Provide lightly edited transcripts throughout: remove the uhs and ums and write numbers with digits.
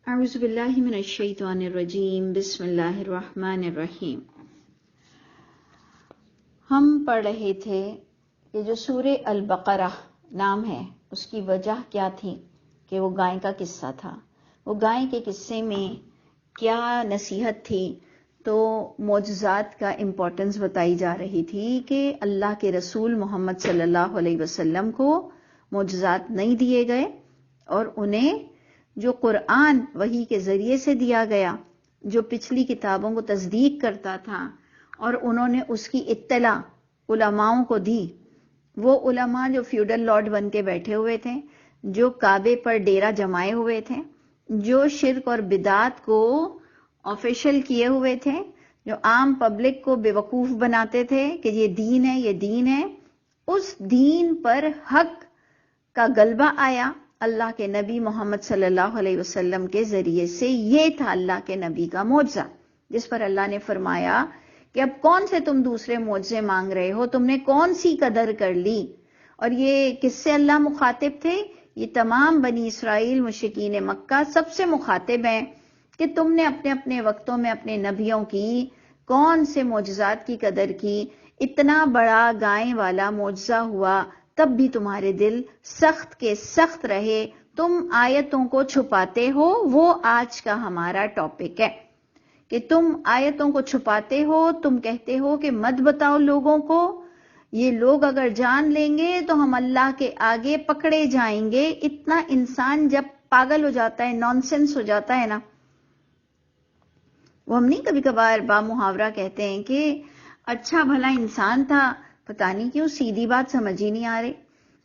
اعوذ باللہ من الشیطان الرجیم، بسم اللہ الرحمن الرحیم۔ ہم پڑھ رہے تھے کہ جو سورہ البقرہ نام ہے اس کی وجہ کیا تھی کہ وہ گائے کا قصہ تھا۔ وہ گائے کے قصے میں کیا نصیحت تھی؟ تو معجزات کا امپورٹنس بتائی جا رہی تھی کہ اللہ کے رسول محمد صلی اللہ علیہ وسلم کو معجزات نہیں دیے گئے، اور انہیں جو قرآن وحی کے ذریعے سے دیا گیا، جو پچھلی کتابوں کو تصدیق کرتا تھا، اور انہوں نے اس کی اطلاع علماؤں کو دی۔ وہ علماء جو فیوڈل لارڈ بن کے بیٹھے ہوئے تھے، جو کعبے پر ڈیرا جمائے ہوئے تھے، جو شرک اور بدعات کو آفیشل کیے ہوئے تھے، جو عام پبلک کو بیوقوف بناتے تھے کہ یہ دین ہے، یہ دین ہے، اس دین پر حق کا غلبہ آیا اللہ کے نبی محمد صلی اللہ علیہ وسلم کے ذریعے سے۔ یہ تھا اللہ کے نبی کا معجزہ، جس پر اللہ نے فرمایا کہ اب کون سے تم دوسرے معجزے مانگ رہے ہو، تم نے کون سی قدر کر لی؟ اور یہ کس سے اللہ مخاطب تھے؟ یہ تمام بنی اسرائیل مشرکین مکہ سب سے مخاطب ہیں کہ تم نے اپنے اپنے وقتوں میں اپنے نبیوں کی کون سے معجزات کی قدر کی؟ اتنا بڑا گائے والا معجزہ ہوا تب بھی تمہارے دل سخت کے سخت رہے، تم آیتوں کو چھپاتے ہو۔ وہ آج کا ہمارا ٹاپک ہے کہ تم آیتوں کو چھپاتے ہو، تم کہتے ہو کہ مت بتاؤ لوگوں کو، یہ لوگ اگر جان لیں گے تو ہم اللہ کے آگے پکڑے جائیں گے۔ اتنا انسان جب پاگل ہو جاتا ہے، نانسنس ہو جاتا ہے نا، وہ ہم نہیں کبھی کبھار بامحاورہ کہتے ہیں کہ اچھا بھلا انسان تھا، پتہ نہیں کیوں سیدھی بات سمجھ ہی نہیں آ رہی۔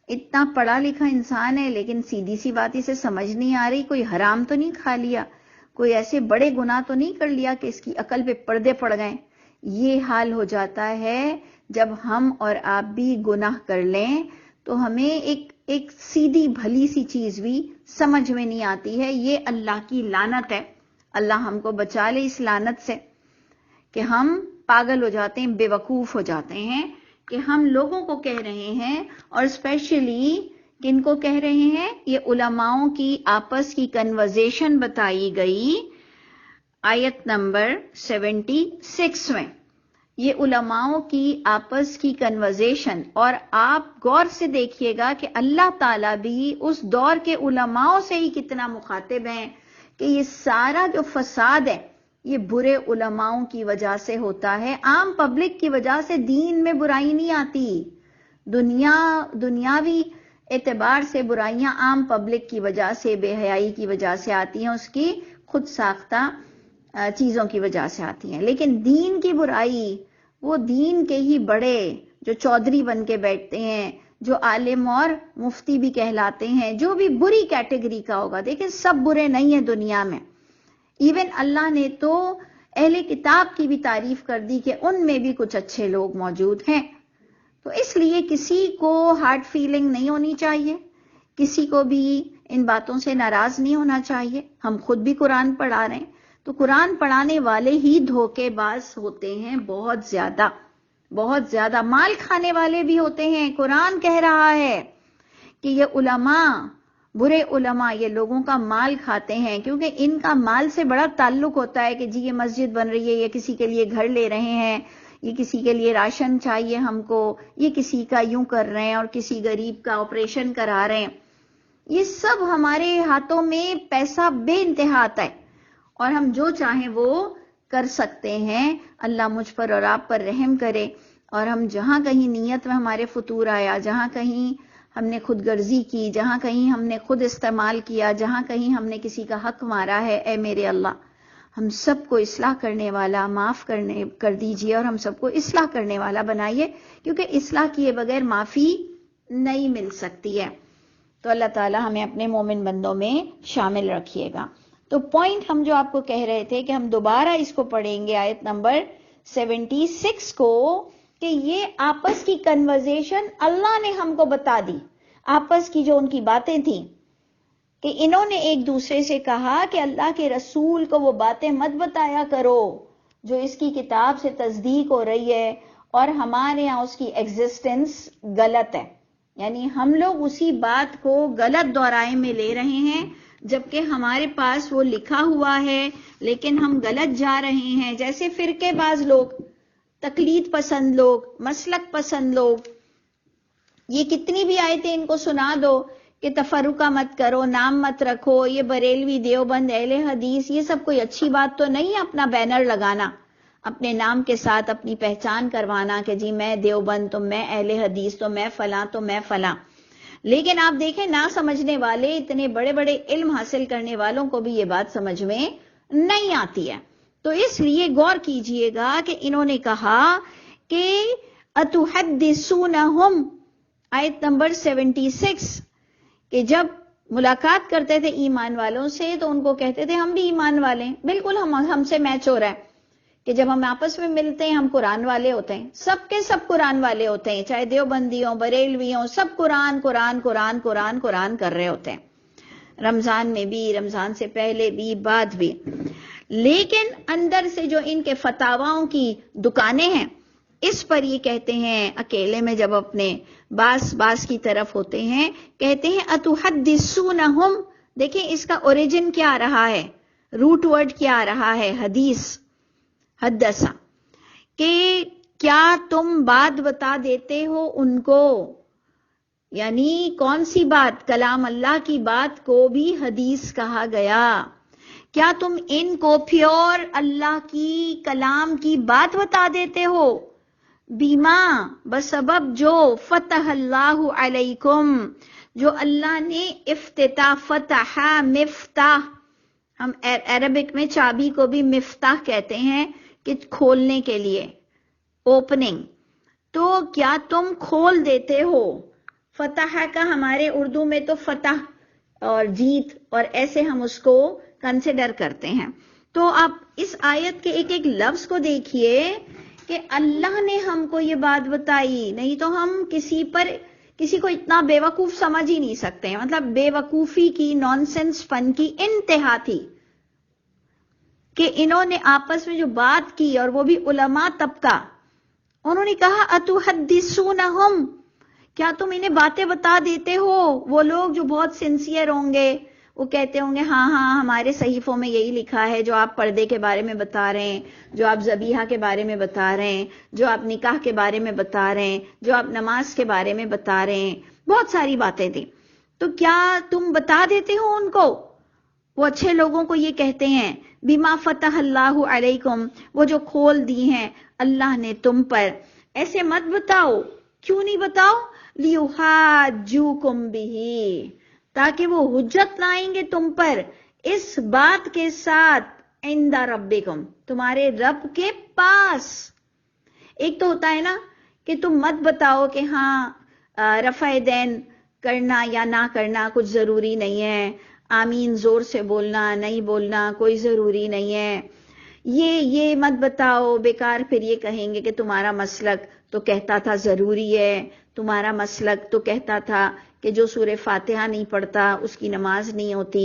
اتنا پڑھا لکھا انسان ہے لیکن سیدھی سی بات اسے سمجھ نہیں آ رہی، کوئی حرام تو نہیں کھا لیا، کوئی ایسے بڑے گناہ تو نہیں کر لیا کہ اس کی عقل پہ پردے پڑ گئے۔ یہ حال ہو جاتا ہے جب ہم اور آپ بھی گناہ کر لیں تو ہمیں ایک سیدھی بھلی سی چیز بھی سمجھ میں نہیں آتی ہے۔ یہ اللہ کی لعنت ہے، اللہ ہم کو بچا لے اس لعنت سے کہ ہم پاگل ہو جاتے ہیں، بے وقوف ہو جاتے ہیں کہ ہم لوگوں کو کہہ رہے ہیں، اور اسپیشلی کن کو کہہ رہے ہیں؟ یہ علماؤں کی آپس کی کنورزیشن بتائی گئی آیت نمبر 76 میں۔ یہ علماؤں کی آپس کی کنورزیشن، اور آپ غور سے دیکھیے گا کہ اللہ تعالیٰ بھی اس دور کے علماؤں سے ہی کتنا مخاطب ہیں کہ یہ سارا جو فساد ہے یہ برے علماؤں کی وجہ سے ہوتا ہے۔ عام پبلک کی وجہ سے دین میں برائی نہیں آتی، دنیاوی اعتبار سے برائیاں عام پبلک کی وجہ سے، بے حیائی کی وجہ سے آتی ہیں، اس کی خود ساختہ چیزوں کی وجہ سے آتی ہیں۔ لیکن دین کی برائی وہ دین کے ہی بڑے جو چودھری بن کے بیٹھتے ہیں، جو عالم اور مفتی بھی کہلاتے ہیں، جو بھی بری کیٹیگری کا ہوگا، دیکھیں سب برے نہیں ہیں دنیا میں۔ ایون اللہ نے تو اہل کتاب کی بھی تعریف کر دی کہ ان میں بھی کچھ اچھے لوگ موجود ہیں۔ تو اس لیے کسی کو ہارڈ فیلنگ نہیں ہونی چاہیے، کسی کو بھی ان باتوں سے ناراض نہیں ہونا چاہیے۔ ہم خود بھی قرآن پڑھا رہے ہیں تو قرآن پڑھانے والے ہی دھوکے باز ہوتے ہیں، بہت زیادہ بہت زیادہ مال کھانے والے بھی ہوتے ہیں۔ قرآن کہہ رہا ہے کہ یہ علماء، برے علماء، یہ لوگوں کا مال کھاتے ہیں، کیونکہ ان کا مال سے بڑا تعلق ہوتا ہے کہ جی یہ مسجد بن رہی ہے، یہ کسی کے لیے گھر لے رہے ہیں، یہ کسی کے لیے راشن چاہیے ہم کو، یہ کسی کا یوں کر رہے ہیں، اور کسی غریب کا آپریشن کرا رہے ہیں۔ یہ سب ہمارے ہاتھوں میں پیسہ بے انتہا آتا ہے اور ہم جو چاہیں وہ کر سکتے ہیں۔ اللہ مجھ پر اور آپ پر رحم کرے، اور ہم جہاں کہیں نیت میں ہمارے فطور آیا، جہاں کہیں ہم نے خود غرضی کی، جہاں کہیں ہم نے خود استعمال کیا، جہاں کہیں ہم نے کسی کا حق مارا ہے، اے میرے اللہ ہم سب کو اصلاح کرنے والا معاف کر دیجئے، اور ہم سب کو اصلاح کرنے والا بنائیے، کیونکہ اصلاح کیے بغیر معافی نہیں مل سکتی ہے۔ تو اللہ تعالی ہمیں اپنے مومن بندوں میں شامل رکھیے گا۔ تو پوائنٹ ہم جو آپ کو کہہ رہے تھے کہ ہم دوبارہ اس کو پڑھیں گے آیت نمبر 76 کو، کہ یہ آپس کی کنورزیشن اللہ نے ہم کو بتا دی، آپس کی جو ان کی باتیں تھیں، کہ انہوں نے ایک دوسرے سے کہا کہ اللہ کے رسول کو وہ باتیں مت بتایا کرو جو اس کی کتاب سے تصدیق ہو رہی ہے، اور ہمارے ہاں اس کی ایگزسٹنس غلط ہے، یعنی ہم لوگ اسی بات کو غلط دورائے میں لے رہے ہیں جبکہ ہمارے پاس وہ لکھا ہوا ہے لیکن ہم غلط جا رہے ہیں. جیسے فرقے باز لوگ، تقلید پسند لوگ، مسلک پسند لوگ، یہ کتنی بھی آیتیں ان کو سنا دو کہ تفرقہ مت کرو، نام مت رکھو، یہ بریلوی، دیوبند، اہل حدیث، یہ سب کوئی اچھی بات تو نہیں ہے. اپنا بینر لگانا اپنے نام کے ساتھ، اپنی پہچان کروانا کہ جی میں دیوبند، تو میں اہل حدیث، تو میں فلاں، تو میں فلاں. لیکن آپ دیکھیں نہ سمجھنے والے، اتنے بڑے بڑے علم حاصل کرنے والوں کو بھی یہ بات سمجھ میں نہیں آتی ہے. تو اس لیے غور کیجئے گا کہ انہوں نے کہا کہ اتحدثونہم، آیت نمبر 76، کہ جب ملاقات کرتے تھے ایمان والوں سے تو ان کو کہتے تھے ہم بھی ایمان والے ہیں، بالکل ہم سے میچ ہو رہا ہے کہ جب ہم آپس میں ملتے ہیں ہم قرآن والے ہوتے ہیں، سب کے سب قرآن والے ہوتے ہیں، چاہے دیوبندی ہوں، بریلوی ہوں، سب قرآن قرآن قرآن قرآن قرآن کر رہے ہوتے ہیں، رمضان میں بھی، رمضان سے پہلے بھی، بعد بھی. لیکن اندر سے جو ان کے فتاواؤں کی دکانیں ہیں، اس پر یہ کہتے ہیں اکیلے میں جب اپنے باس کی طرف ہوتے ہیں، کہتے ہیں اتحدثونہم. دیکھیں اس کا اوریجن کیا رہا ہے، روٹ ورڈ کیا رہا ہے، حدیث، حدثا، کہ کیا تم بات بتا دیتے ہو ان کو. یعنی کون سی بات؟ کلام اللہ کی بات کو بھی حدیث کہا گیا. کیا تم ان کو پیور اللہ کی کلام کی بات بتا دیتے ہو؟ بیما، بسبب جو، فتح اللہ علیکم، جو اللہ نے افتتاح، فتح، مفتاح، ہم عربک میں چابی کو بھی مفتاح کہتے ہیں کہ کھولنے کے لیے، اوپننگ. تو کیا تم کھول دیتے ہو؟ فتح کا ہمارے اردو میں تو فتح اور جیت اور ایسے ہم اس کو کنسیڈر کرتے ہیں. تو آپ اس آیت کے ایک ایک لفظ کو دیکھیے کہ اللہ نے ہم کو یہ بات بتائی، نہیں تو ہم کسی کو اتنا بے وقوف سمجھ ہی نہیں سکتے. مطلب بے وقوفی کی، نان سینس فن کی انتہا تھی کہ انہوں نے آپس میں جو بات کی، اور وہ بھی علماء طبقہ، انہوں نے کہا اتحدثونہم، کیا تم انہیں باتیں بتا دیتے ہو؟ وہ لوگ جو بہت سنسیئر ہوں گے وہ کہتے ہوں گے ہاں ہاں ہمارے صحیفوں میں یہی لکھا ہے، جو آپ پردے کے بارے میں بتا رہے ہیں، جو آپ ذبیحہ کے بارے میں بتا رہے ہیں، جو آپ نکاح کے بارے میں بتا رہے ہیں، جو آپ نماز کے بارے میں بتا رہے ہیں، بہت ساری باتیں تھیں. تو کیا تم بتا دیتے ہو ان کو؟ وہ اچھے لوگوں کو یہ کہتے ہیں بما فتح اللہ علیکم، وہ جو کھول دی ہیں اللہ نے تم پر. ایسے مت بتاؤ. کیوں نہیں بتاؤ؟ لیحاجوکم بہ، تاکہ وہ حجت لائیں گے تم پر اس بات کے ساتھ، عند ربکم، تمہارے رب کے پاس. ایک تو ہوتا ہے نا کہ تم مت بتاؤ کہ ہاں رفع دین کرنا یا نہ کرنا کچھ ضروری نہیں ہے، آمین زور سے بولنا نہیں بولنا کوئی ضروری نہیں ہے، یہ مت بتاؤ. بیکار پھر یہ کہیں گے کہ تمہارا مسلک تو کہتا تھا ضروری ہے، تمہارا مسلک تو کہتا تھا کہ جو سورہ فاتحہ نہیں پڑھتا اس کی نماز نہیں ہوتی.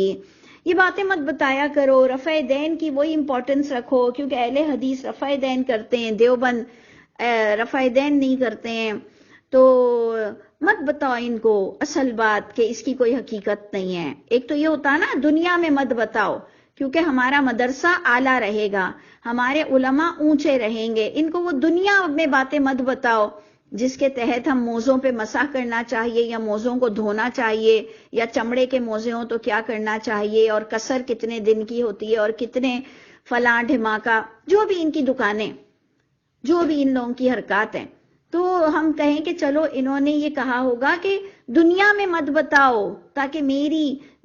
یہ باتیں مت بتایا کرو. رفع دین کی وہی امپورٹنس رکھو، کیونکہ اہل حدیث رفع دین کرتے ہیں، دیوبند رفع دین نہیں کرتے ہیں. تو مت بتاؤ ان کو اصل بات کہ اس کی کوئی حقیقت نہیں ہے. ایک تو یہ ہوتا نا دنیا میں مت بتاؤ، کیونکہ ہمارا مدرسہ اعلیٰ رہے گا، ہمارے علماء اونچے رہیں گے. ان کو وہ دنیا میں باتیں مت بتاؤ جس کے تحت ہم موزوں پہ مسح کرنا چاہیے، یا موزوں کو دھونا چاہیے، یا چمڑے کے موزے ہوں تو کیا کرنا چاہیے، اور کسر کتنے دن کی ہوتی ہے، اور کتنے فلاں ڈھماکہ، جو بھی ان کی دکانیں، جو بھی ان لوگوں کی حرکات ہیں. تو ہم کہیں کہ چلو انہوں نے یہ کہا ہوگا کہ دنیا میں مت بتاؤ تاکہ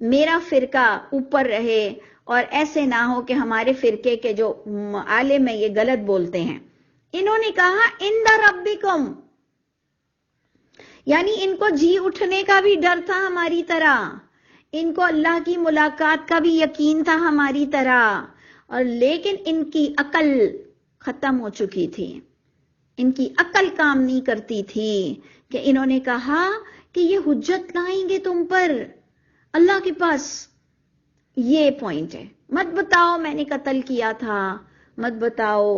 میرا فرقہ اوپر رہے، اور ایسے نہ ہو کہ ہمارے فرقے کے جو عالم ہیں یہ غلط بولتے ہیں. انہوں نے کہا عند ربکم، یعنی ان کو جی اٹھنے کا بھی ڈر تھا ہماری طرح، ان کو اللہ کی ملاقات کا بھی یقین تھا ہماری طرح، اور لیکن ان کی عقل ختم ہو چکی تھی، ان کی عقل کام نہیں کرتی تھی کہ انہوں نے کہا کہ یہ حجت لائیں گے تم پر اللہ کے پاس. یہ پوائنٹ ہے. مت بتاؤ میں نے قتل کیا تھا، مت بتاؤ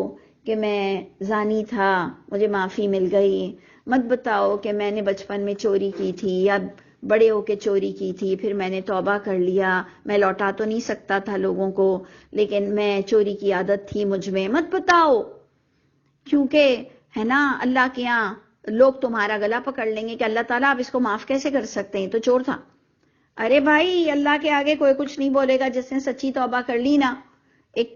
کہ میں زانی تھا مجھے معافی مل گئی، مت بتاؤ کہ میں نے بچپن میں چوری کی تھی یا بڑے ہو کے چوری کی تھی، پھر میں نے توبہ کر لیا، میں لوٹا تو نہیں سکتا تھا لوگوں کو، لیکن میں چوری کی عادت تھی مجھ میں. مت بتاؤ، کیونکہ ہے نا اللہ کے یہاں لوگ تمہارا گلا پکڑ لیں گے کہ اللہ تعالیٰ آپ اس کو معاف کیسے کر سکتے ہیں، تو چور تھا. ارے بھائی، اللہ کے آگے کوئی کچھ نہیں بولے گا جس نے سچی توبہ کر لی نا. ایک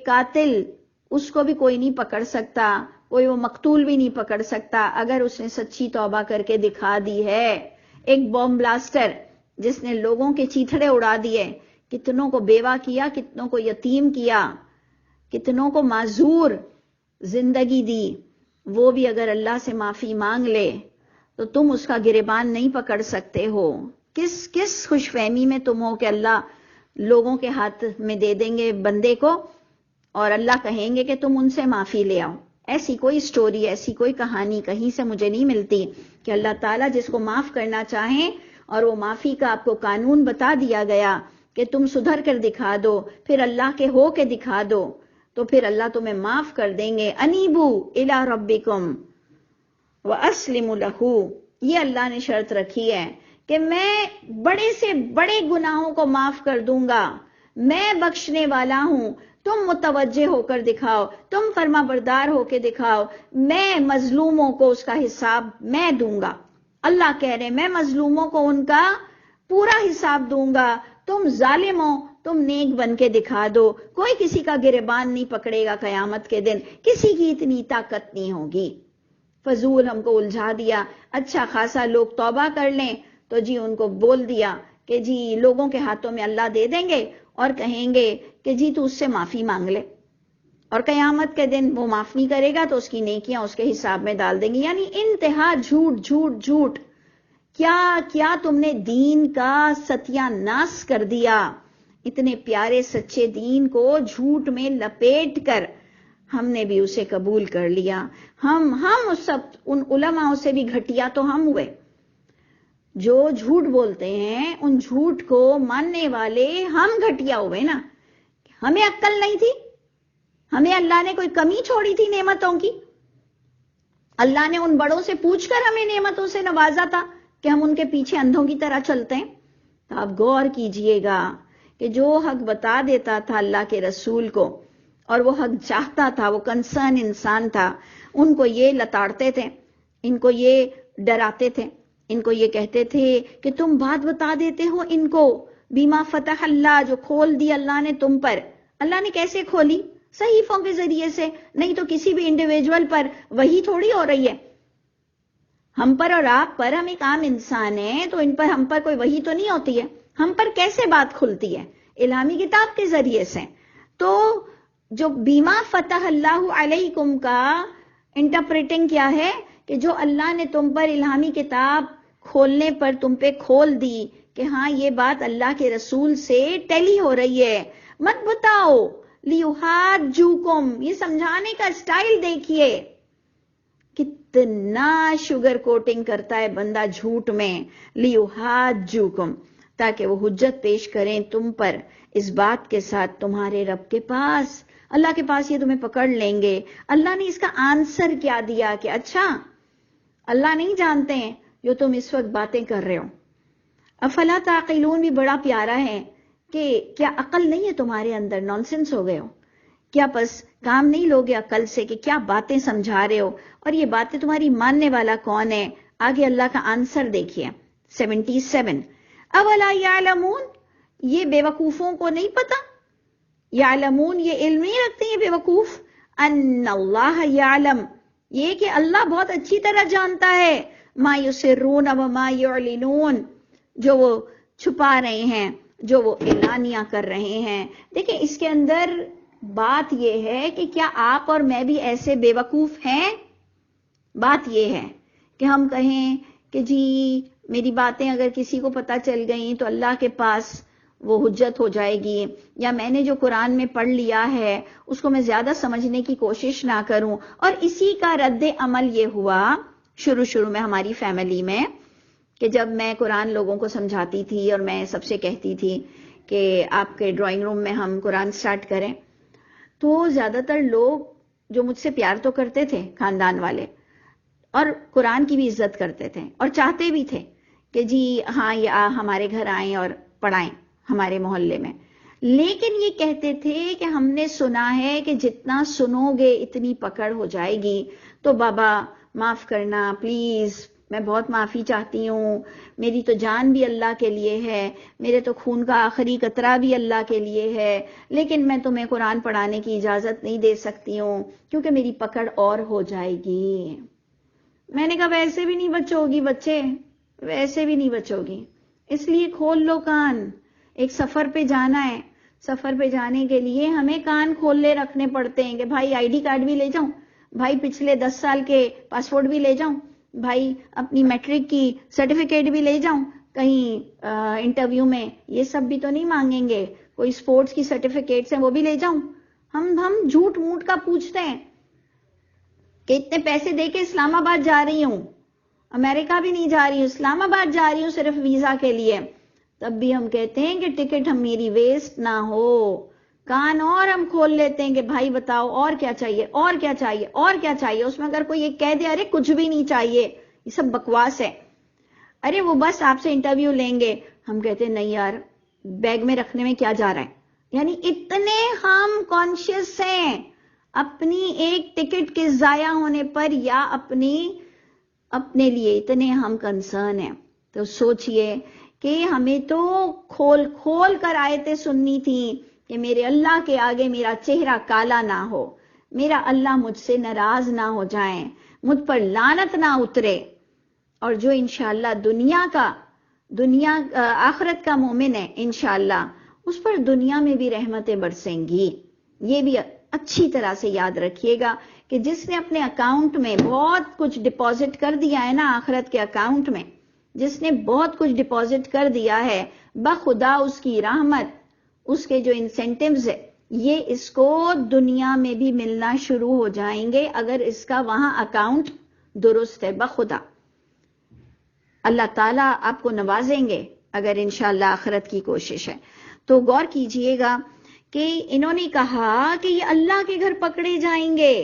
قاتل اس کو بھی کوئی نہیں پکڑ سکتا، کوئی وہ مقتول بھی نہیں پکڑ سکتا اگر اس نے سچی توبہ کر کے دکھا دی ہے. ایک بم بلاسٹر جس نے لوگوں کے چیتھڑے اڑا دیے، کتنوں کو بیوہ کیا، کتنوں کو یتیم کیا، کتنوں کو معذور زندگی دی، وہ بھی اگر اللہ سے معافی مانگ لے تو تم اس کا گریبان نہیں پکڑ سکتے ہو. کس خوش فہمی میں تم ہو کہ اللہ لوگوں کے ہاتھ میں دے دیں گے بندے کو اور اللہ کہیں گے کہ تم ان سے معافی لے آؤ. ایسی کوئی سٹوری، ایسی کوئی کہانی کہیں سے مجھے نہیں ملتی کہ اللہ تعالیٰ جس کو معاف کرنا چاہیں اور وہ معافی کا آپ کو قانون بتا دیا گیا کہ تم سدھر کر دکھا دو، پھر اللہ کے ہو کے دکھا دو تو پھر اللہ تمہیں معاف کر دیں گے. انیبو الی ربکم واسلموا لہ، یہ اللہ نے شرط رکھی ہے کہ میں بڑے سے بڑے گناہوں کو معاف کر دوں گا، میں بخشنے والا ہوں، تم متوجہ ہو کر دکھاؤ، تم فرما بردار ہو کے دکھاؤ، میں مظلوموں کو اس کا حساب میں دوں گا. اللہ کہہ رہے میں مظلوموں کو ان کا پورا حساب دوں گا، تم ظالموں تم نیک بن کے دکھا دو. کوئی کسی کا گریبان نہیں پکڑے گا قیامت کے دن، کسی کی اتنی طاقت نہیں ہوگی. فضول ہم کو الجھا دیا. اچھا خاصا لوگ توبہ کر لیں تو جی ان کو بول دیا کہ جی لوگوں کے ہاتھوں میں اللہ دے دیں گے اور کہیں گے کہ جی تو اس سے معافی مانگ لے، اور قیامت کے دن وہ معاف نہیں کرے گا تو اس کی نیکیاں اس کے حساب میں ڈال دیں گے. یعنی انتہا جھوٹ جھوٹ جھوٹ. کیا تم نے دین کا ستیہ ناس کر دیا. اتنے پیارے سچے دین کو جھوٹ میں لپیٹ کر ہم نے بھی اسے قبول کر لیا. ہم ان علماء سے بھی گھٹیا تو ہم ہوئے جو جھوٹ بولتے ہیں، ان جھوٹ کو ماننے والے ہم گھٹیا ہوئے نا. ہمیں عقل نہیں تھی، ہمیں اللہ نے کوئی کمی چھوڑی تھی نعمتوں کی؟ اللہ نے ان بڑوں سے پوچھ کر ہمیں نعمتوں سے نوازا تھا کہ ہم ان کے پیچھے اندھوں کی طرح چلتے ہیں؟ تو آپ غور کیجئے گا کہ جو حق بتا دیتا تھا اللہ کے رسول کو اور وہ حق چاہتا تھا، وہ کنسرن انسان تھا، ان کو یہ لتاڑتے تھے، ان کو یہ ڈراتے تھے، ان کو یہ کہتے تھے کہ تم بات بتا دیتے ہو ان کو بیما فتح اللہ، جو کھول دی اللہ نے تم پر. اللہ نے کیسے کھولی؟ صحیفوں کے ذریعے سے، نہیں تو کسی بھی انڈیویجول پر وہی تھوڑی ہو رہی ہے. ہم پر اور آپ پر، ہم ایک عام انسان ہیں تو ان پر ہم پر کوئی وحی تو نہیں ہوتی ہے. ہم پر کیسے بات کھلتی ہے؟ الہامی کتاب کے ذریعے سے. تو جو بیما فتح اللہ علیکم کا انٹرپریٹنگ کیا ہے کہ جو اللہ نے تم پر الہامی کتاب کھولنے پر تم پہ کھول دی کہ ہاں یہ بات اللہ کے رسول سے ٹیلی ہو رہی ہے. مت بتاؤ لیحاجوکم، یہ سمجھانے کا سٹائل دیکھیے کتنا شوگر کوٹنگ کرتا ہے بندہ جھوٹ میں. لیحاجوکم، تاکہ وہ حجت پیش کریں تم پر اس بات کے ساتھ تمہارے رب کے پاس. اللہ کے پاس یہ تمہیں پکڑ لیں گے. اللہ نے اس کا آنسر کیا دیا کہ اچھا اللہ نہیں جانتے ہیں جو تم اس وقت باتیں کر رہے ہو. افلا تعقلون بھی بڑا پیارا ہے کہ کیا عقل نہیں ہے تمہارے اندر؟ نونسنس ہو گئے ہو کیا؟ بس کام نہیں لوگے عقل سے کہ کیا باتیں سمجھا رہے ہو، اور یہ باتیں تمہاری ماننے والا کون ہے؟ آگے اللہ کا آنسر دیکھیے 77. اولا یعلمون، یہ بے وقوفوں کو نہیں پتا؟ یعلمون، یہ علم نہیں رکھتے یہ بے وقوف؟ ان اللہ یعلم، یہ کہ اللہ بہت اچھی طرح جانتا ہے ما یسرون و ما یعلنون، جو وہ چھپا رہے ہیں، جو وہ اعلانیہ کر رہے ہیں. دیکھیں اس کے اندر بات یہ ہے کہ کیا آپ اور میں بھی ایسے بے وقوف ہیں؟ بات یہ ہے کہ ہم کہیں کہ جی میری باتیں اگر کسی کو پتہ چل گئیں تو اللہ کے پاس وہ حجت ہو جائے گی، یا میں نے جو قرآن میں پڑھ لیا ہے اس کو میں زیادہ سمجھنے کی کوشش نہ کروں. اور اسی کا رد عمل یہ ہوا شروع میں ہماری فیملی میں کہ جب میں قرآن لوگوں کو سمجھاتی تھی اور میں سب سے کہتی تھی کہ آپ کے ڈرائنگ روم میں ہم قرآن سٹارٹ کریں، تو زیادہ تر لوگ جو مجھ سے پیار تو کرتے تھے خاندان والے اور قرآن کی بھی عزت کرتے تھے اور چاہتے بھی تھے کہ جی ہاں یہ ہمارے گھر آئیں اور پڑھائیں ہمارے محلے میں، لیکن یہ کہتے تھے کہ ہم نے سنا ہے کہ جتنا سنو گے اتنی پکڑ ہو جائے گی، تو بابا معاف کرنا پلیز، میں بہت معافی چاہتی ہوں، میری تو جان بھی اللہ کے لیے ہے، میرے تو خون کا آخری قطرہ بھی اللہ کے لیے ہے، لیکن میں تمہیں قرآن پڑھانے کی اجازت نہیں دے سکتی ہوں کیونکہ میری پکڑ اور ہو جائے گی۔ میں نے کہا ویسے بھی نہیں بچو گی بچے، ویسے بھی نہیں بچو گی، اس لیے کھول لو کان، ایک سفر پہ جانا ہے، سفر پہ جانے کے لیے ہمیں کان کھولے رکھنے پڑتے ہیں کہ بھائی آئی ڈی کارڈ بھی لے جاؤں، بھائی پچھلے 10 سال کے پاسپورٹ بھی لے جاؤں، بھائی اپنی میٹرک کی سرٹیفکیٹ بھی لے جاؤں، کہیں انٹرویو میں یہ سب بھی تو نہیں مانگیں گے، کوئی سپورٹس کی سرٹیفکیٹس ہیں وہ بھی لے جاؤں۔ ہم جھوٹ موٹ کا پوچھتے ہیں کہ اتنے پیسے دے کے اسلام آباد جا رہی ہوں، امریکہ بھی نہیں جا رہی ہوں، اسلام آباد جا رہی ہوں صرف ویزا کے لیے، تب بھی ہم کہتے ہیں کہ ٹکٹ ہم میری ویسٹ نہ ہو۔ کان اور ہم کھول لیتے ہیں کہ بھائی بتاؤ اور کیا چاہیے، اور کیا چاہیے، اور کیا چاہیے، اس میں اگر کوئی یہ کہہ دے ارے کچھ بھی نہیں چاہیے، یہ سب بکواس ہے، ارے وہ بس آپ سے انٹرویو لیں گے، ہم کہتے ہیں نہیں یار بیگ میں رکھنے میں کیا جا رہا ہے، یعنی اتنے ہم کانشیس ہیں اپنی ایک ٹکٹ کے ضائع ہونے پر یا اپنے لیے اتنے ہم کنسرن ہیں۔ تو سوچئے کہ ہمیں تو کھول کھول کر آیتیں سننی تھیں کہ میرے اللہ کے آگے میرا چہرہ کالا نہ ہو، میرا اللہ مجھ سے ناراض نہ ہو جائیں، مجھ پر لعنت نہ اترے، اور جو انشاءاللہ دنیا آخرت کا مومن ہے انشاءاللہ اس پر دنیا میں بھی رحمتیں برسیں گی۔ یہ بھی اچھی طرح سے یاد رکھیے گا کہ جس نے اپنے اکاؤنٹ میں بہت کچھ ڈپازٹ کر دیا ہے نا، آخرت کے اکاؤنٹ میں جس نے بہت کچھ ڈپازٹ کر دیا ہے، بخدا اس کی رحمت، اس کے جو انسینٹیوز ہے یہ اس کو دنیا میں بھی ملنا شروع ہو جائیں گے اگر اس کا وہاں اکاؤنٹ درست ہے، بخدا اللہ تعالیٰ آپ کو نوازیں گے اگر انشاءاللہ آخرت کی کوشش ہے۔ تو غور کیجئے گا کہ انہوں نے کہا کہ یہ اللہ کے گھر پکڑے جائیں گے،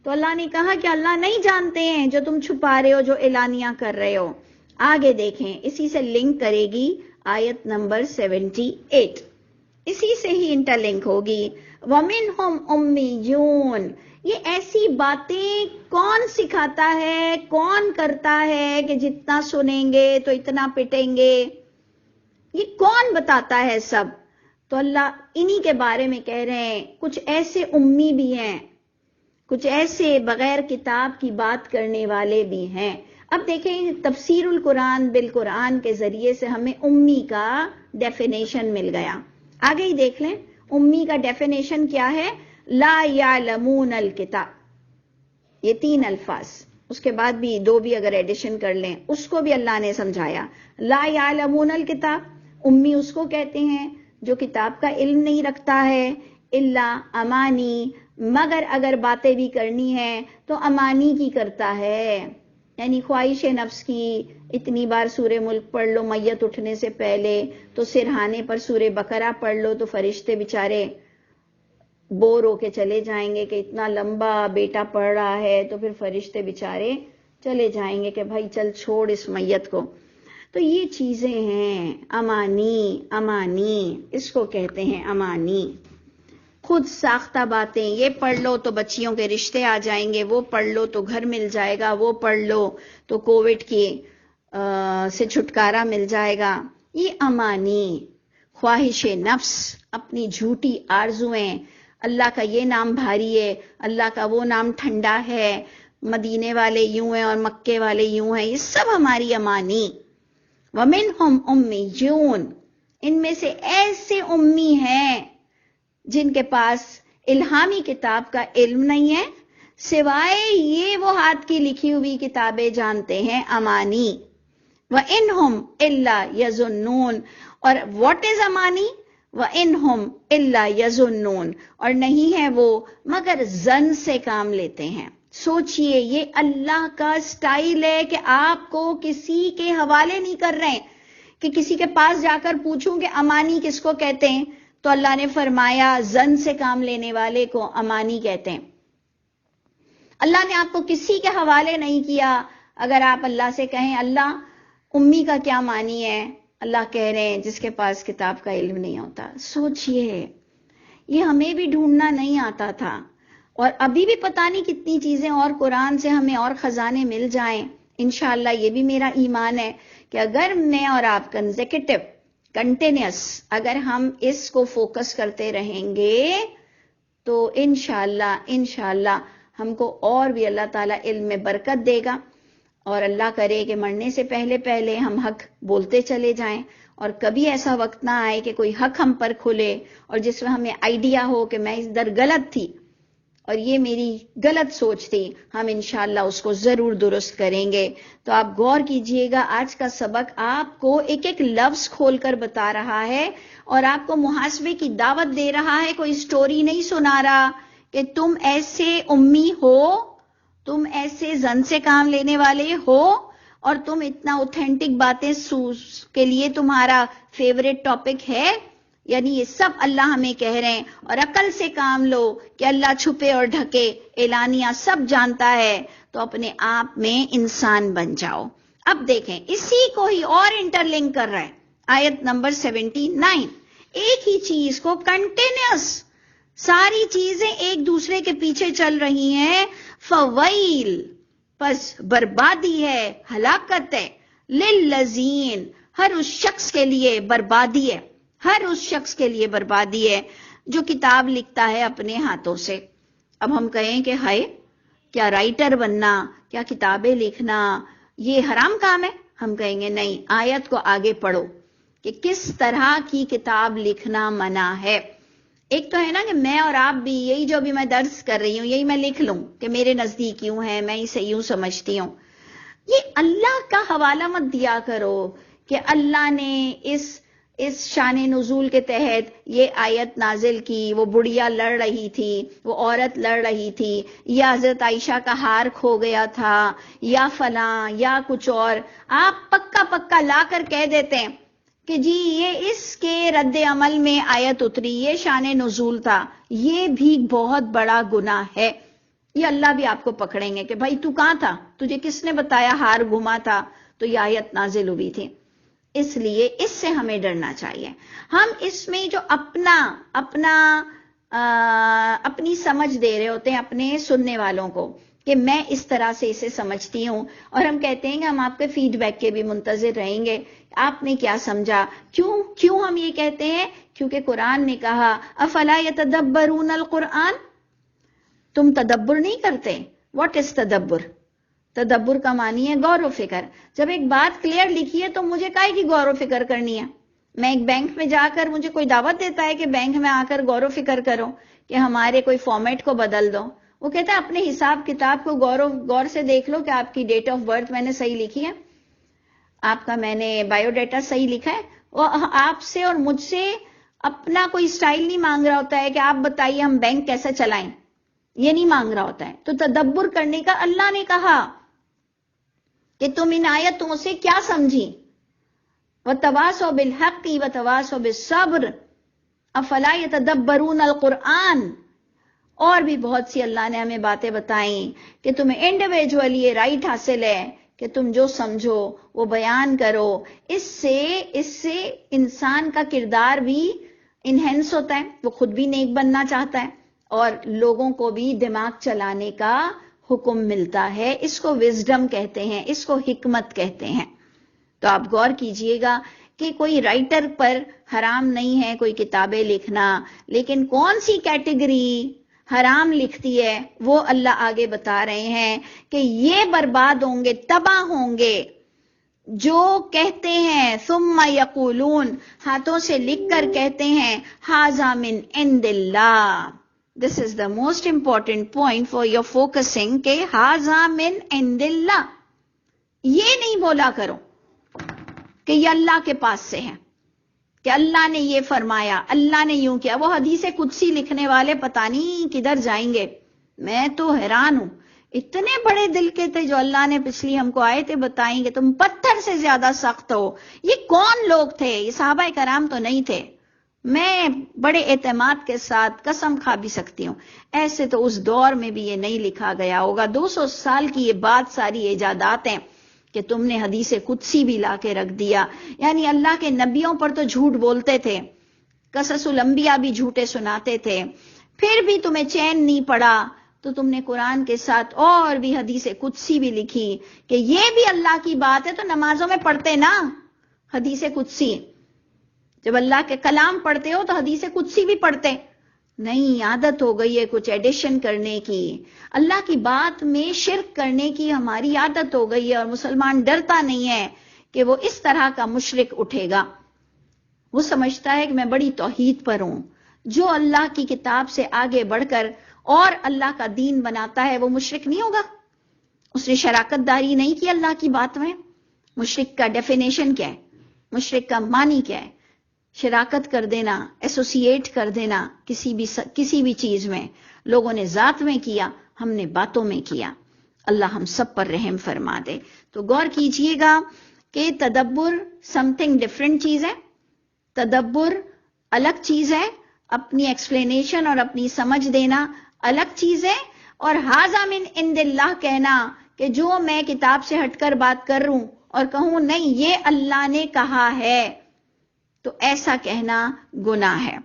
تو اللہ نے کہا کہ اللہ نہیں جانتے ہیں جو تم چھپا رہے ہو، جو اعلانیہ کر رہے ہو۔ آگے دیکھیں، اسی سے لنک کرے گی آیت نمبر 78، اسی سے ہی انٹر لنک ہوگی۔ وَمِنْهُمْ أُمِّيُّونَ، یہ ایسی باتیں کون سکھاتا ہے، کون کرتا ہے کہ جتنا سنیں گے تو اتنا پٹیں گے، یہ کون بتاتا ہے سب؟ تو اللہ انہی کے بارے میں کہہ رہے ہیں کچھ ایسے امی بھی ہیں، کچھ ایسے بغیر کتاب کی بات کرنے والے بھی ہیں۔ اب دیکھیں تفسیر القرآن بالقرآن کے ذریعے سے ہمیں امی کا ڈیفینیشن مل گیا۔ آگے ہی دیکھ لیں امی کا ڈیفینیشن کیا ہے، لا یعلمون الکتاب، یہ 3 الفاظ، اس کے بعد بھی 2 بھی اگر ایڈیشن کر لیں اس کو بھی اللہ نے سمجھایا۔ لا یعلمون الکتاب، امی اس کو کہتے ہیں جو کتاب کا علم نہیں رکھتا ہے، الا امانی، مگر اگر باتیں بھی کرنی ہے تو امانی کی کرتا ہے، یعنی خواہش نفس کی، اتنی بار سورہ ملک پڑھ لو میت اٹھنے سے پہلے، تو سرہانے پر سورہ بقرہ پڑھ لو تو فرشتے بیچارے بور ہو کے چلے جائیں گے کہ اتنا لمبا بیٹا پڑھ رہا ہے، تو پھر فرشتے بیچارے چلے جائیں گے کہ بھائی چل چھوڑ اس میت کو۔ تو یہ چیزیں ہیں امانی، اس کو کہتے ہیں امانی، خود ساختہ باتیں، یہ پڑھ لو تو بچیوں کے رشتے آ جائیں گے، وہ پڑھ لو تو گھر مل جائے گا، وہ پڑھ لو تو کووڈ کی سے چھٹکارا مل جائے گا، یہ امانی، خواہش نفس، اپنی جھوٹی آرزویں، اللہ کا یہ نام بھاری ہے، اللہ کا وہ نام ٹھنڈا ہے، مدینے والے یوں ہیں اور مکے والے یوں ہیں، یہ سب ہماری امانی۔ وَمِنْهُمْ أُمِّيُّونَ، ان میں سے ایسے امی ہیں جن کے پاس الہامی کتاب کا علم نہیں ہے، سوائے یہ وہ ہاتھ کی لکھی ہوئی کتابیں جانتے ہیں، امانی۔ وَإِنْهُمْ إِلَّا يَظُنُّونَ، اور what is امانی؟ وَإِنْهُمْ إِلَّا يَظُنُّونَ، اور نہیں ہے وہ مگر ظن سے کام لیتے ہیں۔ سوچئے یہ اللہ کا سٹائل ہے کہ آپ کو کسی کے حوالے نہیں کر رہے ہیں کہ کسی کے پاس جا کر پوچھوں کہ امانی کس کو کہتے ہیں، تو اللہ نے فرمایا ظن سے کام لینے والے کو امانی کہتے ہیں۔ اللہ نے آپ کو کسی کے حوالے نہیں کیا۔ اگر آپ اللہ سے کہیں اللہ امی کا کیا معنی ہے؟ اللہ کہہ رہے ہیں جس کے پاس کتاب کا علم نہیں ہوتا. سوچئے یہ ہمیں بھی ڈھونڈنا نہیں آتا تھا، اور ابھی بھی پتہ نہیں کتنی چیزیں اور قرآن سے ہمیں اور خزانے مل جائیں. انشاءاللہ یہ بھی میرا ایمان ہے کہ اگر میں اور آپ کنٹینیوس اگر ہم اس کو فوکس کرتے رہیں گے تو انشاءاللہ ہم کو اور بھی اللہ تعالیٰ علم میں برکت دے گا، اور اللہ کرے کہ مرنے سے پہلے ہم حق بولتے چلے جائیں، اور کبھی ایسا وقت نہ آئے کہ کوئی حق ہم پر کھلے اور جس میں ہمیں آئیڈیا ہو کہ میں اس در غلط تھی اور یہ میری غلط سوچ تھی. ہم انشاءاللہ اس کو ضرور درست کریں گے. تو آپ غور کیجئے گا، آج کا سبق آپ کو ایک ایک لفظ کھول کر بتا رہا ہے اور آپ کو محاسبے کی دعوت دے رہا ہے. کوئی سٹوری نہیں سنا رہا کہ تم ایسے امی ہو، تم ایسے زن سے کام لینے والے ہو، اور تم اتنا اوتھینٹک باتیں کے لیے تمہارا فیوریٹ ٹاپک ہے. یعنی یہ سب اللہ ہمیں کہہ رہے ہیں، اور عقل سے کام لو کہ اللہ چھپے اور ڈھکے اعلانیہ سب جانتا ہے. تو اپنے آپ میں انسان بن جاؤ. اب دیکھیں اسی کو ہی اور انٹر لنک کر رہا ہے آیت نمبر 79. ایک ہی چیز کو کنٹینیوس ساری چیزیں ایک دوسرے کے پیچھے چل رہی ہیں. فویل پس بربادی ہے، ہلاکت ہے. للذین ہر اس شخص کے لیے بربادی ہے، ہر اس شخص کے لیے بربادی ہے جو کتاب لکھتا ہے اپنے ہاتھوں سے. اب ہم کہیں کہ ہائے کیا رائٹر بننا، کیا کتابیں لکھنا یہ حرام کام ہے؟ ہم کہیں گے نہیں، آیت کو آگے پڑھو کہ کس طرح کی کتاب لکھنا منع ہے. ایک تو ہے نا کہ میں اور آپ بھی یہی جو بھی میں درس کر رہی ہوں یہی میں لکھ لوں کہ میرے نزدیک یوں ہے، میں اسے یوں سمجھتی ہوں. یہ اللہ کا حوالہ مت دیا کرو کہ اللہ نے اس شان نزول کے تحت یہ آیت نازل کی، وہ بڑھیا لڑ رہی تھی، وہ عورت لڑ رہی تھی، یا حضرت عائشہ کا ہار کھو گیا تھا، یا فلاں یا کچھ اور. آپ پکا لا کر کہہ دیتے ہیں کہ جی یہ اس کے رد عمل میں آیت اتری، یہ شان نزول تھا. یہ بھی بہت بڑا گناہ ہے. یہ اللہ بھی آپ کو پکڑیں گے کہ بھائی تو کہاں تھا، تجھے کس نے بتایا ہار گھما تھا تو یہ آیت نازل ہوئی تھی. اس لیے اس سے ہمیں ڈرنا چاہیے. ہم اس میں جو اپنی سمجھ دے رہے ہوتے ہیں اپنے سننے والوں کو کہ میں اس طرح سے اسے سمجھتی ہوں، اور ہم کہتے ہیں کہ ہم آپ کے فیڈ بیک کے بھی منتظر رہیں گے، آپ نے کیا سمجھا. کیوں ہم یہ کہتے ہیں؟ کیونکہ قرآن نے کہا افلا یتدبرون القرآن، تم تدبر نہیں کرتے. واٹ از تدبر؟ تدبر کا معنی ہے غور و فکر. جب ایک بات کلیئر لکھی ہے تو مجھے کائے کی غور و فکر کرنی ہے؟ میں ایک بینک میں جا کر مجھے کوئی دعوت دیتا ہے کہ بینک میں آ کر غور و فکر کرو کہ ہمارے کوئی فارمیٹ کو بدل دو. وہ کہتا ہے اپنے حساب کتاب کو غور سے دیکھ لو کہ آپ کی ڈیٹ آف برتھ میں نے صحیح لکھی ہے، آپ کا میں نے بایو ڈیٹا صحیح لکھا ہے. وہ آپ سے اور مجھ سے اپنا کوئی سٹائل نہیں مانگ رہا ہوتا ہے کہ آپ بتائیے ہم بینک کیسے چلائیں، یہ نہیں مانگ رہا ہوتا ہے. تو تدبر کرنے کا اللہ نے کہا کہ تم ان آیتوں سے کیا سمجھی. وَتَوَاصَوْا بِالْحَقِّ وَتَوَاصَوْا بِالصَّبْرِ افلا یتدبرون القرآن. اور بھی بہت سی اللہ نے ہمیں باتیں بتائیں کہ تمہیں انڈیویجولی یہ رائٹ حاصل ہے کہ تم جو سمجھو وہ بیان کرو. اس سے انسان کا کردار بھی انہینس ہوتا ہے، وہ خود بھی نیک بننا چاہتا ہے اور لوگوں کو بھی دماغ چلانے کا حکم ملتا ہے. اس کو وزڈم کہتے ہیں، اس کو حکمت کہتے ہیں. تو آپ غور کیجئے گا کہ کوئی رائٹر پر حرام نہیں ہے کوئی کتابیں لکھنا، لیکن کون سی کیٹیگری حرام لکھتی ہے وہ اللہ آگے بتا رہے ہیں کہ یہ برباد ہوں گے، تباہ ہوں گے جو کہتے ہیں ثم یقولون، ہاتھوں سے لکھ کر کہتے ہیں ھذا من عند اللہ. This is the most important point for your focusing کہ ھذا من عند اللہ. یہ نہیں بولا کرو کہ یہ اللہ کے پاس سے ہے، کہ اللہ نے یہ فرمایا، اللہ نے یوں کیا. وہ حدیث قدسی لکھنے والے پتہ نہیں کدھر جائیں گے. میں تو حیران ہوں، اتنے بڑے دل کے تھے جو اللہ نے پچھلی ہم کو آیتیں بتائیں کہ تم پتھر سے زیادہ سخت ہو. یہ کون لوگ تھے؟ یہ صحابہ کرام تو نہیں تھے. میں بڑے اعتماد کے ساتھ قسم کھا بھی سکتی ہوں ایسے تو اس دور میں بھی یہ نہیں لکھا گیا ہوگا. 200 سال کی یہ بات ساری ایجادات ہیں کہ تم نے حدیث قدسی بھی لا کے رکھ دیا. یعنی اللہ کے نبیوں پر تو جھوٹ بولتے تھے، قصص الانبیاء بھی جھوٹے سناتے تھے، پھر بھی تمہیں چین نہیں پڑا تو تم نے قرآن کے ساتھ اور بھی حدیث قدسی بھی لکھی کہ یہ بھی اللہ کی بات ہے، تو نمازوں میں پڑھتے نا حدیث قدسی. جب اللہ کے کلام پڑھتے ہو تو حدیث قدسی بھی پڑھتے. نہیں، عادت ہو گئی ہے کچھ ایڈیشن کرنے کی، اللہ کی بات میں شرک کرنے کی ہماری عادت ہو گئی ہے، اور مسلمان ڈرتا نہیں ہے کہ وہ اس طرح کا مشرک اٹھے گا. وہ سمجھتا ہے کہ میں بڑی توحید پر ہوں. جو اللہ کی کتاب سے آگے بڑھ کر اور اللہ کا دین بناتا ہے وہ مشرک نہیں ہوگا، اس نے شراکت داری نہیں کی اللہ کی بات میں. مشرک کا ڈیفینیشن کیا ہے؟ مشرک کا معنی کیا ہے؟ شراکت کر دینا، ایسوسیٹ کر دینا کسی بھی چیز میں. لوگوں نے ذات میں کیا، ہم نے باتوں میں کیا. اللہ ہم سب پر رحم فرما دے. تو غور کیجئے گا کہ تدبر سم تھنگ ڈفرینٹ چیز ہے، تدبر الگ چیز ہے، اپنی ایکسپلینیشن اور اپنی سمجھ دینا الگ چیز ہے، اور ھذا من عند اللہ کہنا کہ جو میں کتاب سے ہٹ کر بات کر رہوں اور کہوں نہیں یہ اللہ نے کہا ہے، تو ایسا کہنا گناہ ہے.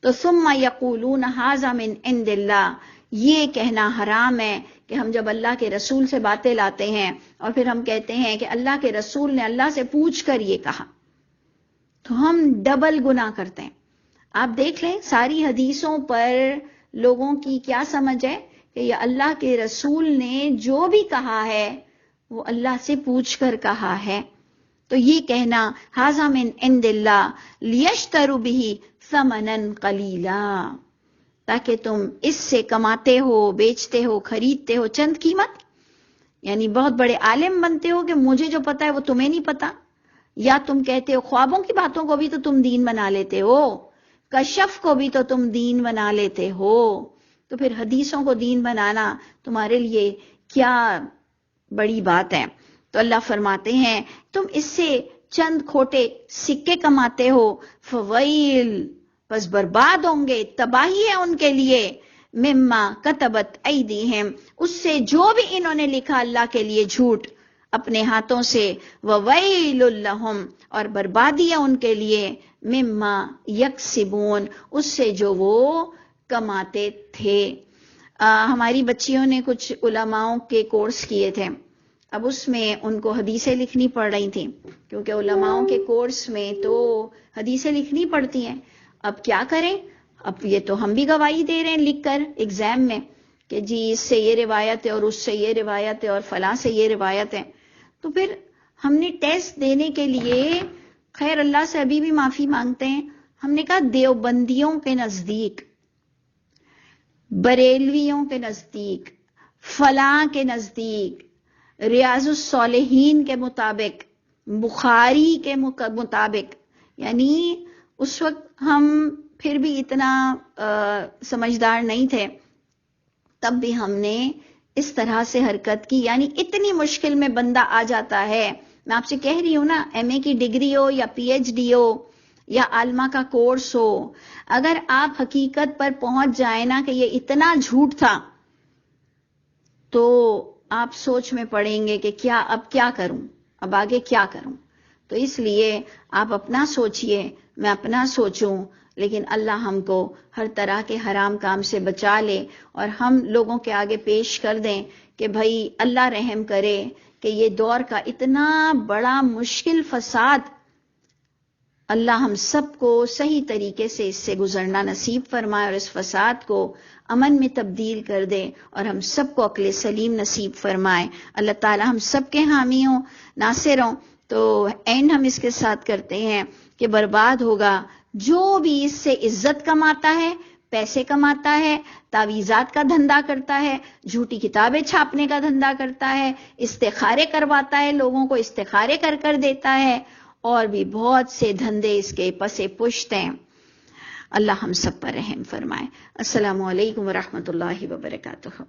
تو ثم یقولون ھذا من عند اللہ، یہ کہنا حرام ہے کہ ہم جب اللہ کے رسول سے باتیں لاتے ہیں اور پھر ہم کہتے ہیں کہ اللہ کے رسول نے اللہ سے پوچھ کر یہ کہا، تو ہم ڈبل گناہ کرتے ہیں. آپ دیکھ لیں ساری حدیثوں پر لوگوں کی کیا سمجھ ہے کہ یہ اللہ کے رسول نے جو بھی کہا ہے وہ اللہ سے پوچھ کر کہا ہے. تو یہ کہنا ھذا من عند اللہ لیشتروا بہ ثمنا قلیلا، تاکہ تم اس سے کماتے ہو، بیچتے ہو، خریدتے ہو چند قیمت. یعنی بہت بڑے عالم بنتے ہو کہ مجھے جو پتا ہے وہ تمہیں نہیں پتا، یا تم کہتے ہو خوابوں کی باتوں کو بھی تو تم دین بنا لیتے ہو، کشف کو بھی تو تم دین بنا لیتے ہو، تو پھر حدیثوں کو دین بنانا تمہارے لیے کیا بڑی بات ہے. تو اللہ فرماتے ہیں تم اس سے چند کھوٹے سکے کماتے ہو، فویل، پس برباد ہوں گے، تباہی ہے ان کے لیے، مما کتبت ایدیہم، اس سے جو بھی انہوں نے لکھا اللہ کے لیے جھوٹ اپنے ہاتھوں سے، وویل لہم، اور بربادی ہے ان کے لیے، مما یکسبون، اس سے جو وہ کماتے تھے. ہماری بچیوں نے کچھ علماؤں کے کورس کیے تھے، اب اس میں ان کو حدیثیں لکھنی پڑ رہی تھیں، کیونکہ علماؤں کے کورس میں تو حدیثیں لکھنی پڑتی ہیں. اب کیا کریں؟ اب یہ تو ہم بھی گواہی دے رہے ہیں لکھ کر ایگزام میں کہ جی اس سے یہ روایت ہے اور اس سے یہ روایت ہے اور فلاں سے یہ روایت ہے. تو پھر ہم نے ٹیسٹ دینے کے لیے، خیر اللہ سے ابھی بھی معافی مانگتے ہیں، ہم نے کہا دیوبندیوں کے نزدیک، بریلویوں کے نزدیک، فلاں کے نزدیک، ریاض الصالحین کے مطابق، بخاری کے مطابق، یعنی اس وقت ہم پھر بھی اتنا سمجھدار نہیں تھے، تب بھی ہم نے اس طرح سے حرکت کی. یعنی اتنی مشکل میں بندہ آ جاتا ہے. میں آپ سے کہہ رہی ہوں نا، ایم اے کی ڈگری ہو یا پی ایچ ڈی ہو یا عالمہ کا کورس ہو، اگر آپ حقیقت پر پہنچ جائیں نا کہ یہ اتنا جھوٹ تھا، تو آپ سوچ میں پڑیں گے کہ اب کیا کروں، اب آگے کیا کروں. تو اس لیے آپ اپنا سوچئے، میں اپنا سوچوں، لیکن اللہ ہم کو ہر طرح کے حرام کام سے بچا لے، اور ہم لوگوں کے آگے پیش کر دیں کہ بھائی اللہ رحم کرے کہ یہ دور کا اتنا بڑا مشکل فساد، اللہ ہم سب کو صحیح طریقے سے اس سے گزرنا نصیب فرمائے، اور اس فساد کو امن میں تبدیل کر دے، اور ہم سب کو عقل سلیم نصیب فرمائے. اللہ تعالی ہم سب کے حامی ہوں، ناصر ہوں. تو اینڈ ہم اس کے ساتھ کرتے ہیں کہ برباد ہوگا جو بھی اس سے عزت کماتا ہے، پیسے کماتا ہے، تعویذات کا دھندا کرتا ہے، جھوٹی کتابیں چھاپنے کا دھندا کرتا ہے، استخارے کرواتا ہے، لوگوں کو استخارے کر کر دیتا ہے، اور بھی بہت سے دھندے اس کے پسے پشت ہیں. اللہ ہم سب پر رحم فرمائے. السلام علیکم ورحمۃ اللہ وبرکاتہ.